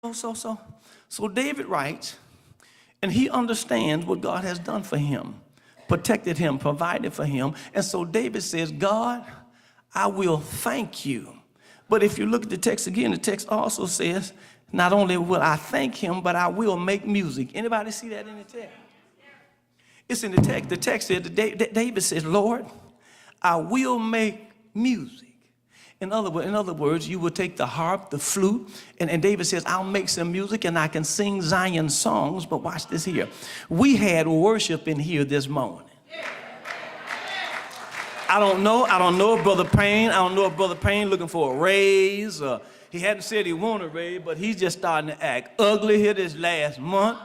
So David writes, and he understands what God has done for him, protected him, provided for him. And so David says, God, I will thank you. But if you look at the text again, the text also says, not only will I thank him, but I will make music. Anybody see that in the text? It's in the text. The text says, David says, Lord, I will make music. In other words, you will take the harp, the flute, and David says, I'll make some music and I can sing Zion songs. But watch this here. We had worship in here this morning. I don't know if Brother Payne looking for a raise. He hadn't said he wanted a raise, but he's just starting to act ugly here this last month.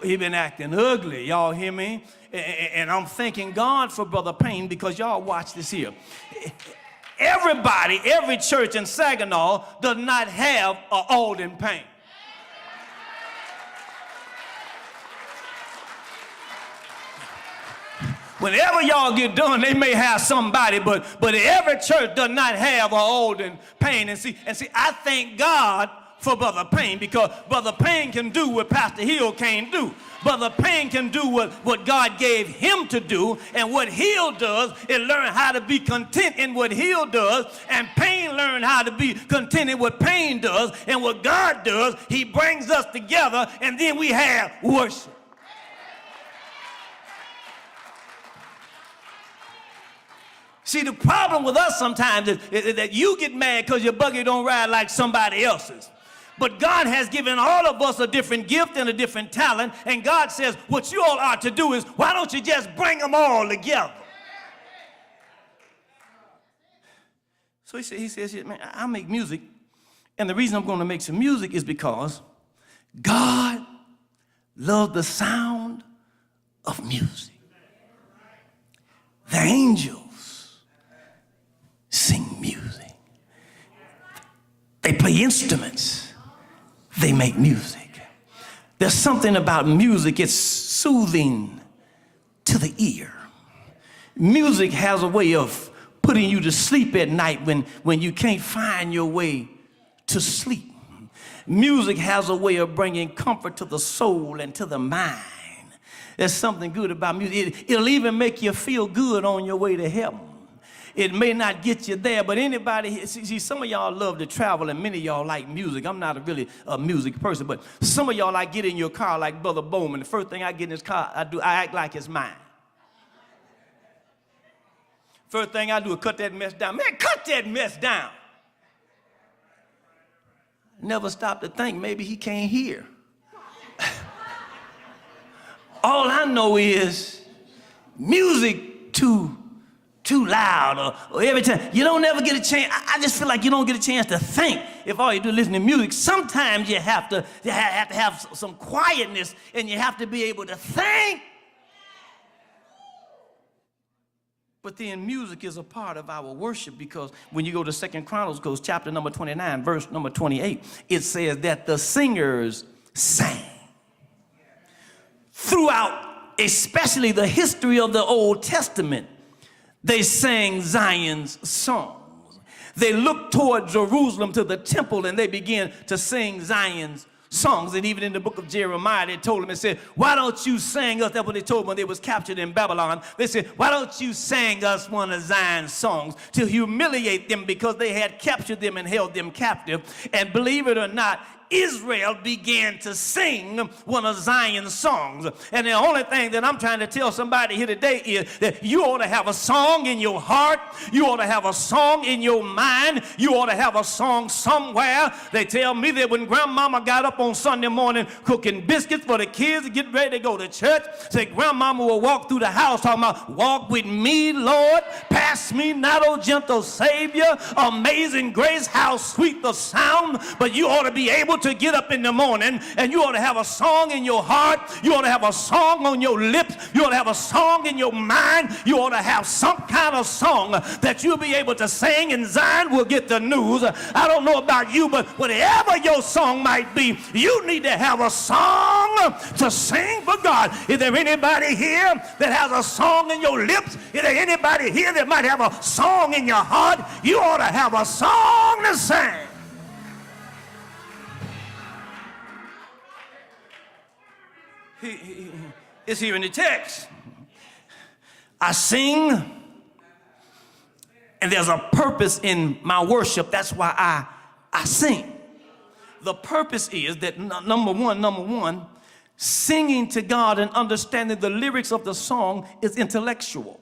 He been acting ugly, y'all hear me? And I'm thanking God for Brother Payne, because y'all watch this here. Everybody, every church in Saginaw does not have an Alden Payne. Whenever y'all get done, they may have somebody, but every church does not have an Alden Payne. And see, I thank God for Brother Payne, because Brother Payne can do what Pastor Hill can't do. Brother Payne can do what God gave him to do, and what Hill does is learn how to be content in what Hill does, and Payne learn how to be content in what Payne does, and what God does, he brings us together, and then we have worship. See, the problem with us sometimes is that you get mad because your buggy don't ride like somebody else's. But God has given all of us a different gift and a different talent, and God says what you all are to do is, why don't you just bring them all together? So he says, man, I make music, and the reason I'm going to make some music is because God loves the sound of music. The angels sing music. They play instruments. They make music. There's something about music, it's soothing to the ear. Music has a way of putting you to sleep at night when you can't find your way to sleep. Music has a way of bringing comfort to the soul and to the mind. There's something good about music. It'll even make you feel good on your way to heaven. It may not get you there, but anybody, see, some of y'all love to travel, and many of y'all like music. I'm not really a music person, but some of y'all like get in your car like Brother Bowman. The first thing I get in his car, I act like it's mine. First thing I do is cut that mess down. Man, cut that mess down. Never stop to think maybe he can't hear. All I know is music too loud, or every time. You don't ever get a chance. I just feel like you don't get a chance to think if all you do is listen to music. Sometimes you have to have some quietness, and you have to be able to think. But then music is a part of our worship, because when you go to 2 Chronicles chapter number 29, verse number 28, it says that the singers sang. Throughout, especially the history of the Old Testament, they sang Zion's songs. They looked toward Jerusalem to the temple, and they began to sing Zion's songs. And even in the book of Jeremiah, they told them, they said, why don't you sing us? That's what they told them when they was captured in Babylon. They said, why don't you sing us one of Zion's songs, to humiliate them, because they had captured them and held them captive. And believe it or not, Israel began to sing one of Zion's songs. And the only thing that I'm trying to tell somebody here today is that you ought to have a song in your heart. You ought to have a song in your mind. You ought to have a song somewhere. They tell me that when grandmama got up on Sunday morning cooking biscuits for the kids to get ready to go to church, say grandmama will walk through the house talking about, walk with me, Lord, pass me not, O gentle Savior, amazing grace, how sweet the sound. But you ought to be able to get up in the morning, and you ought to have a song in your heart. You ought to have a song on your lips. You ought to have a song in your mind. You ought to have some kind of song that you'll be able to sing, and Zion will get the news. I don't know about you, but whatever your song might be, you need to have a song to sing for God. Is there anybody here that has a song in your lips? Is there anybody here that might have a song in your heart? You ought to have a song to sing. It's here in the text. I sing, and there's a purpose in my worship. That's why I sing. The purpose is that number one, singing to God and understanding the lyrics of the song is intellectual.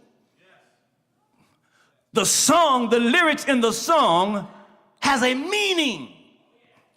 The song, the lyrics in the song has a meaning.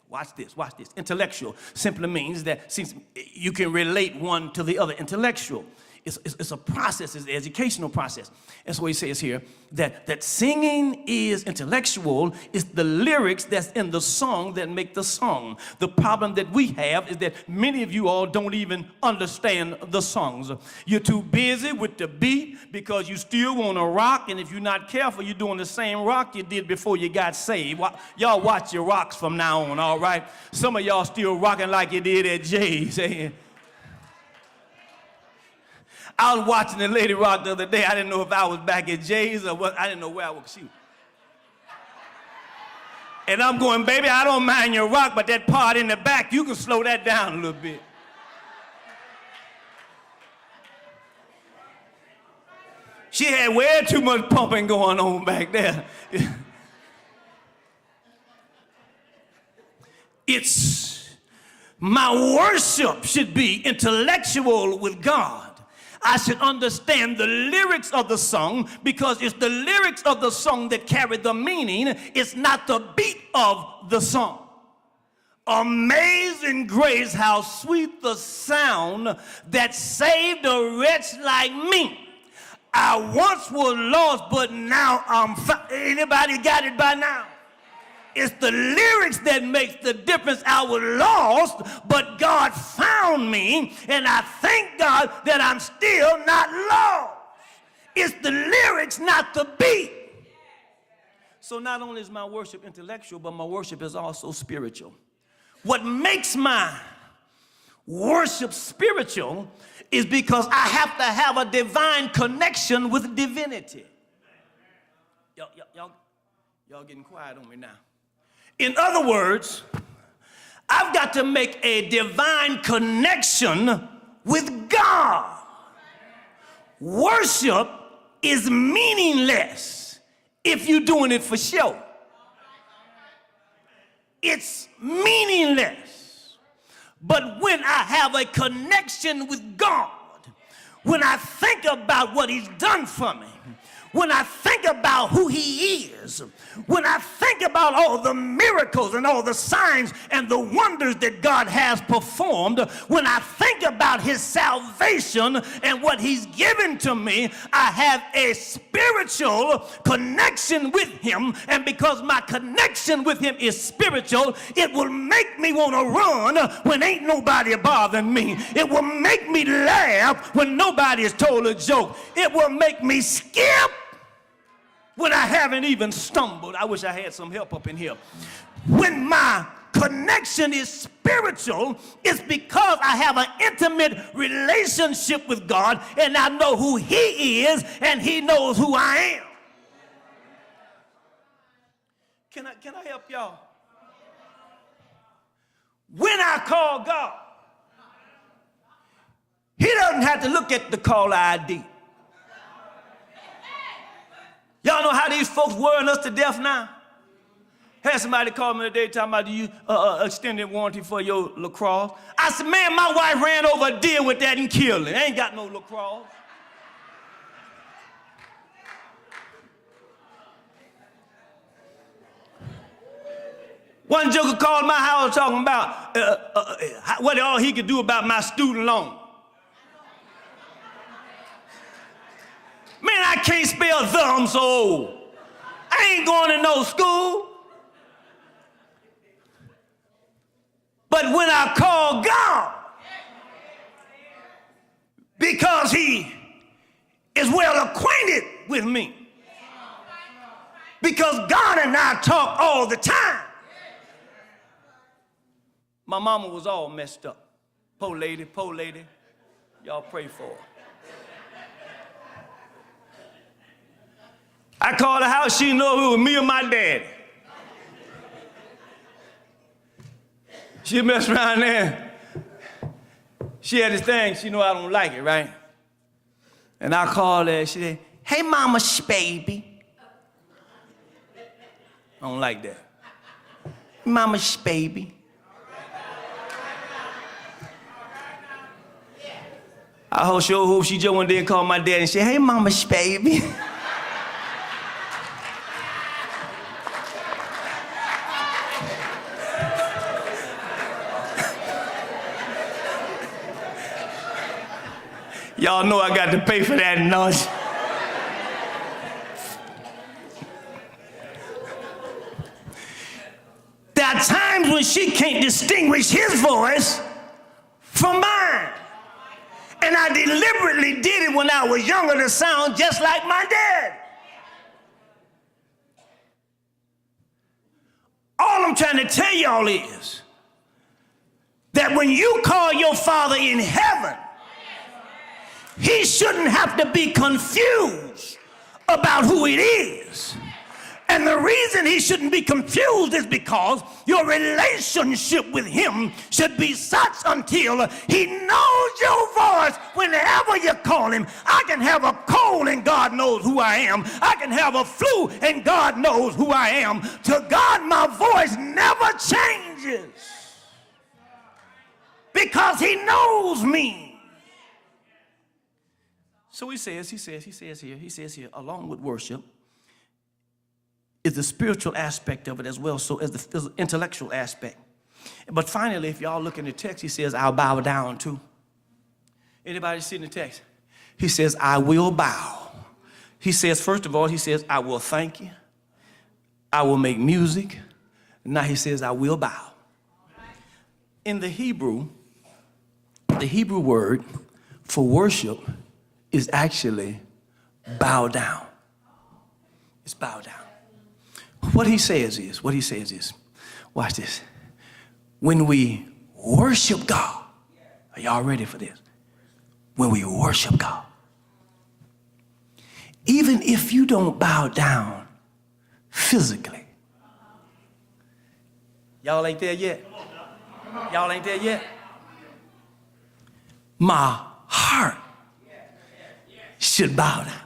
Watch this, watch this. Intellectual simply means that since you can relate one to the other. Intellectual. It's a process, it's an educational process. That's what he says here, that singing is intellectual. It's the lyrics that's in the song that make the song. The problem that we have is that many of you all don't even understand the songs. You're too busy with the beat because you still want to rock, and if you're not careful, you're doing the same rock you did before you got saved. Y'all watch your rocks from now on, all right? Some of y'all still rocking like you did at Jay's. I was watching the Lady Rock the other day. I didn't know if I was back at Jay's or what. I didn't know where I was. Shoot. And I'm going, baby, I don't mind your rock, but that part in the back, you can slow that down a little bit. She had way too much pumping going on back there. My worship should be intellectual with God. I should understand the lyrics of the song because it's the lyrics of the song that carry the meaning. It's not the beat of the song. Amazing grace, how sweet the sound that saved a wretch like me. I once was lost, but now I'm found. Anybody got it by now? It's the lyrics that makes the difference. I was lost, but God found me, and I thank God that I'm still not lost. It's the lyrics, not the beat. So not only is my worship intellectual, but my worship is also spiritual. What makes my worship spiritual is because I have to have a divine connection with divinity. Y'all getting quiet on me now. In other words, I've got to make a divine connection with God. Worship is meaningless if you're doing it for show. It's meaningless. But when I have a connection with God, when I think about what He's done for me, when I think about who He is, when I think about all the miracles and all the signs and the wonders that God has performed, when I think about His salvation and what He's given to me, I have a spiritual connection with Him. And because my connection with Him is spiritual, it will make me want to run when ain't nobody bothering me. It will make me laugh when nobody has told a joke. It will make me skip when I haven't even stumbled. I wish I had some help up in here. When my connection is spiritual, it's because I have an intimate relationship with God and I know who He is and He knows who I am. Can I help y'all? When I call God, He doesn't have to look at the caller ID. Y'all know how these folks worrying us to death now? Had somebody call me today talking about, do you extended warranty for your LaCrosse? I said, man, my wife ran over a deer with that and killed it. I ain't got no LaCrosse. One joker called my house talking about what all he could do about my student loan. Man, I can't spell the, I'm so old. I ain't going to no school. But when I call God, because He is well acquainted with me, because God and I talk all the time. My mama was all messed up. Poor lady. Y'all pray for her. I called the house, she knew it was me or my daddy. She messed around there. She had this thing, she know I don't like it, right? And I called her, she said, hey, mama, baby. I don't like that. Mama, baby. I sure hope she just one day called my dad and said, hey, mama, baby. Y'all know I got to pay for that noise. There are times when she can't distinguish his voice from mine. And I deliberately did it when I was younger to sound just like my dad. All I'm trying to tell y'all is that when you call your Father in heaven, he shouldn't have to be confused about who it is. And the reason he shouldn't be confused is because your relationship with him should be such until he knows your voice whenever you call him. I can have a cold and God knows who I am. I can have a flu and God knows who I am. To God, my voice never changes because he knows me. So he says here, along with worship, is the spiritual aspect of it as well, so as the intellectual aspect. But finally, if y'all look in the text, he says, I'll bow down too. Anybody see in the text? He says, I will bow. He says, first of all, he says, I will thank you. I will make music. Now he says, I will bow. In the Hebrew word for worship is actually bow down. It's bow down. What he says is, watch this. When we worship God, are y'all ready for this? When we worship God, even if you don't bow down physically, y'all ain't there yet? Y'all ain't there yet? My heart should bow down.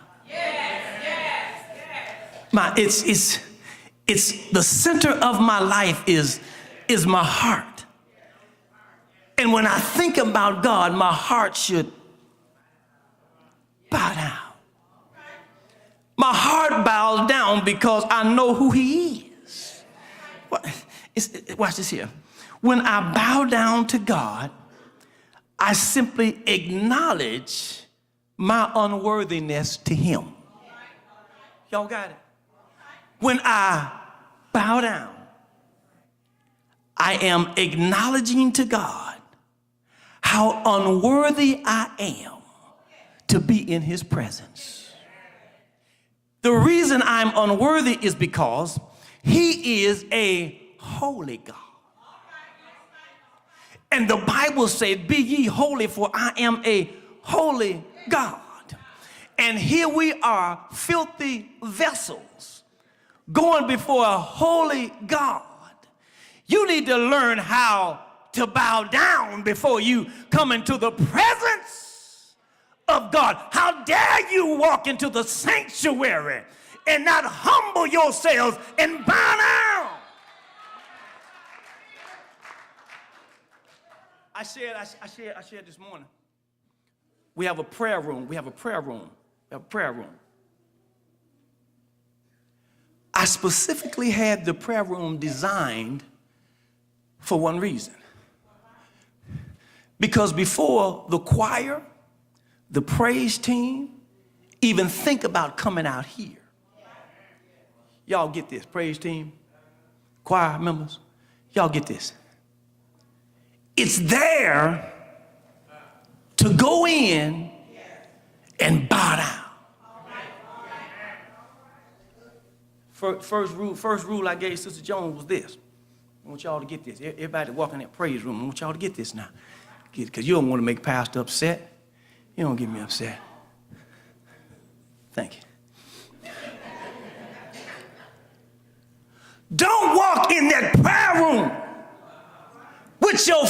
It's the center of my life is my heart. And when I think about God, my heart should bow down. My heart bows down because I know who he is. Watch this here. When I bow down to God, I simply acknowledge my unworthiness to him. Y'all got it? When I bow down, I am acknowledging to God how unworthy I am to be in his presence. The reason I'm unworthy is because he is a holy God. And the Bible says, be ye holy, for I am a holy God. And here we are, filthy vessels, going before a holy God. You need to learn how to bow down before you come into the presence of God. How dare you walk into the sanctuary and not humble yourselves and bow down? I shared this morning. We have a prayer room. I specifically had the prayer room designed for one reason. Because before the choir, the praise team, even think about coming out here. Y'all get this, praise team, choir members, y'all get this. It's there to go in and bow down. First rule I gave Sister Jones was this. I want y'all to get this. Everybody walking in that praise room, I want y'all to get this now. Because you don't want to make Pastor upset. You don't get me upset. Thank you. Don't walk in that prayer room with your